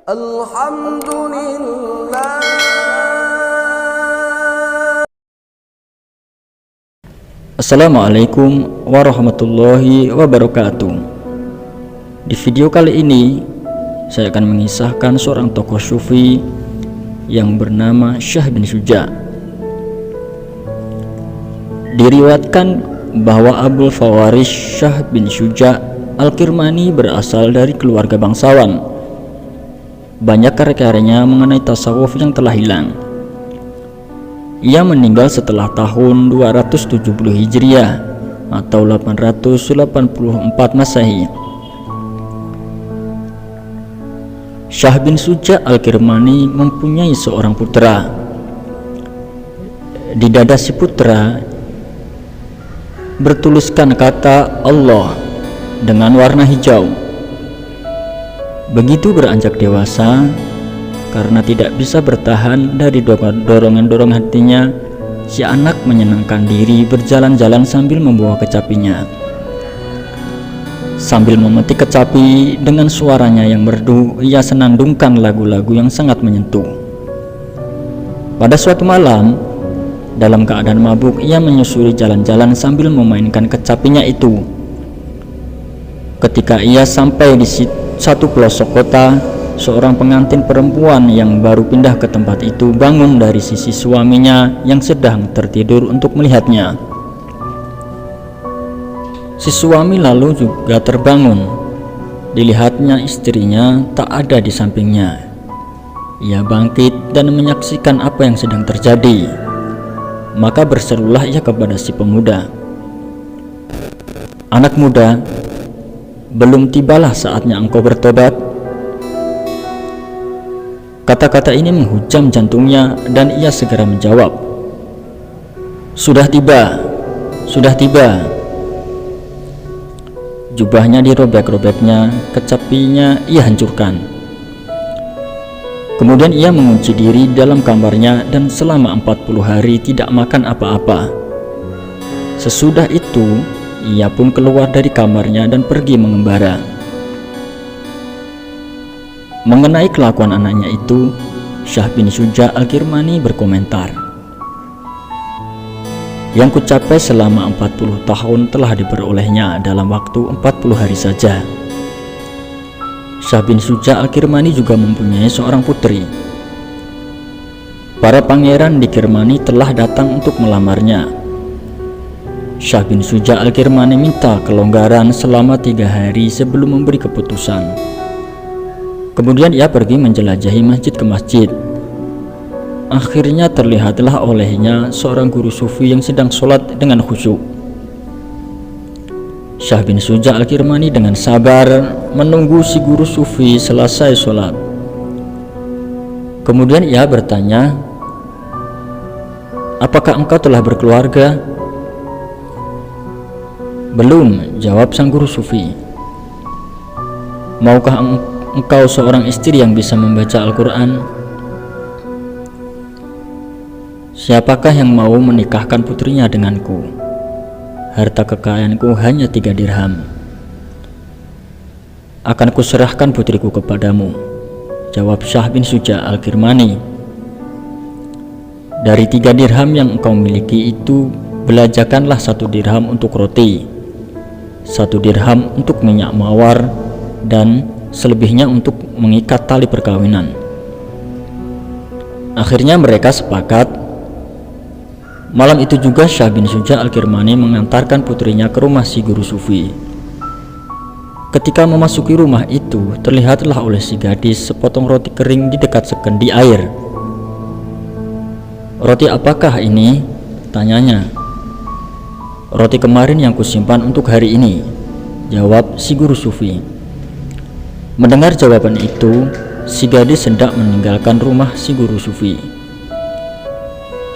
Alhamdulillah. Assalamualaikum warahmatullahi wabarakatuh. Di video kali ini saya akan mengisahkan seorang tokoh sufi yang bernama Syah bin Syuja. Diriwayatkan bahwa Abul Fawaris Syah bin Syuja Al-Kirmani berasal dari keluarga bangsawan. Banyak karya-karyanya mengenai tasawuf yang telah hilang. Ia meninggal setelah tahun 270 Hijriah atau 884 Masehi. Syah bin Syuja Al-Kirmani mempunyai seorang putra. Di dada si putra bertuliskan kata Allah dengan warna hijau. Begitu beranjak dewasa, karena tidak bisa bertahan dari dorongan-dorongan hatinya, si anak menyenangkan diri berjalan-jalan sambil membawa kecapinya. Sambil memetik kecapi dengan suaranya yang merdu, ia senandungkan lagu-lagu yang sangat menyentuh. Pada suatu malam, dalam keadaan mabuk, ia menyusuri jalan-jalan sambil memainkan kecapinya itu. Ketika ia sampai di satu pelosok kota, seorang pengantin perempuan yang baru pindah ke tempat itu bangun dari sisi suaminya yang sedang tertidur untuk melihatnya. Si suami lalu juga terbangun. Dilihatnya istrinya tak ada di sampingnya. Ia bangkit dan menyaksikan apa yang sedang terjadi. Maka berserulah ia kepada si pemuda, "Anak muda, belum tibalah saatnya engkau bertobat?" Kata-kata ini menghujam jantungnya dan ia segera menjawab, "Sudah tiba, sudah tiba." Jubahnya dirobek-robeknya, kecapinya ia hancurkan. Kemudian ia mengunci diri dalam kamarnya dan selama 40 hari tidak makan apa-apa. Sesudah itu ia pun keluar dari kamarnya dan pergi mengembara. Mengenai kelakuan anaknya itu, Syah bin Syuja Al-Kirmani berkomentar, "Yang kucapai selama 40 tahun telah diperolehnya dalam waktu 40 hari saja." Syah bin Syuja Al-Kirmani juga mempunyai seorang putri. Para pangeran di Kirmani telah datang untuk melamarnya. Syah bin Syuja Al-Kirmani minta kelonggaran selama 3 hari sebelum memberi keputusan. Kemudian ia pergi menjelajahi masjid ke masjid. Akhirnya terlihatlah olehnya seorang guru sufi yang sedang sholat dengan khusyuk. Syah bin Syuja Al-Kirmani dengan sabar menunggu si guru sufi selesai sholat. Kemudian ia bertanya, "Apakah engkau telah berkeluarga?" "Belum," jawab sang guru sufi. "Maukah engkau seorang istri yang bisa membaca Al-Quran?" "Siapakah yang mau menikahkan putrinya denganku? Harta kekayaanku hanya 3 dirham. Akan kuserahkan putriku kepadamu," jawab Syah bin Syuja Al-Kirmani. "Dari 3 dirham yang engkau miliki itu, belajakanlah 1 dirham untuk roti, 1 dirham untuk minyak mawar, dan selebihnya untuk mengikat tali perkawinan." Akhirnya mereka sepakat. Malam itu juga Syah bin Syuja Al-Kirmani mengantarkan putrinya ke rumah si guru sufi. Ketika memasuki rumah itu, terlihatlah oleh si gadis sepotong roti kering di dekat sekendi air. "Roti apakah ini?" tanyanya. "Roti kemarin yang kusimpan untuk hari ini," jawab si guru sufi. Mendengar jawaban itu, si gadis hendak meninggalkan rumah si guru sufi.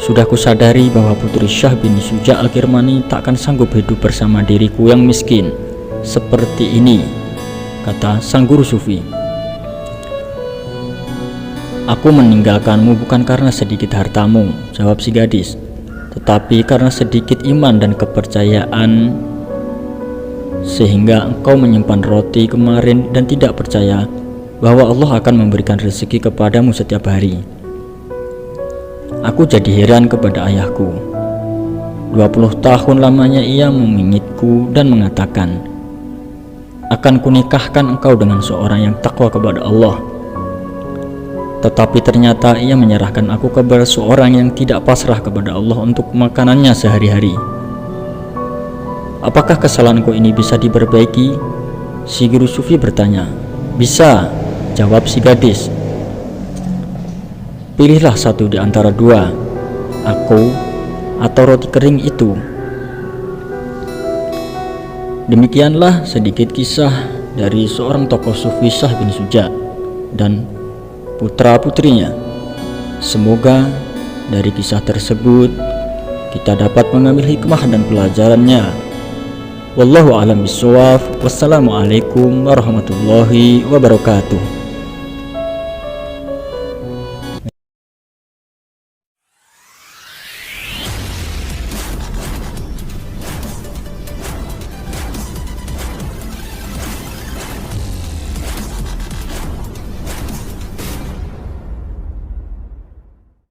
"Sudah kusadari bahwa putri Syah bin Syuja Al-Kirmani tak akan sanggup hidup bersama diriku yang miskin seperti ini," kata sang guru sufi. "Aku meninggalkanmu bukan karena sedikit hartamu," jawab si gadis, "tetapi karena sedikit iman dan kepercayaan sehingga engkau menyimpan roti kemarin dan tidak percaya bahwa Allah akan memberikan rezeki kepadamu setiap hari. Aku jadi heran kepada ayahku. 20 tahun lamanya ia memingitku dan mengatakan, akan kunikahkan engkau dengan seorang yang takwa kepada Allah. Tetapi ternyata ia menyerahkan aku kepada seorang yang tidak pasrah kepada Allah untuk makanannya sehari-hari. Apakah kesalahanku ini bisa diperbaiki? Si guru sufi bertanya. Bisa, jawab si gadis. Pilihlah satu di antara dua, aku atau roti kering itu. Demikianlah sedikit kisah dari seorang tokoh sufi Syah bin Suja dan putra-putrinya. Semoga dari kisah tersebut kita dapat mengambil hikmah dan pelajarannya. Wallahu a'lam bishawab. Wassalamualaikum warahmatullahi wabarakatuh.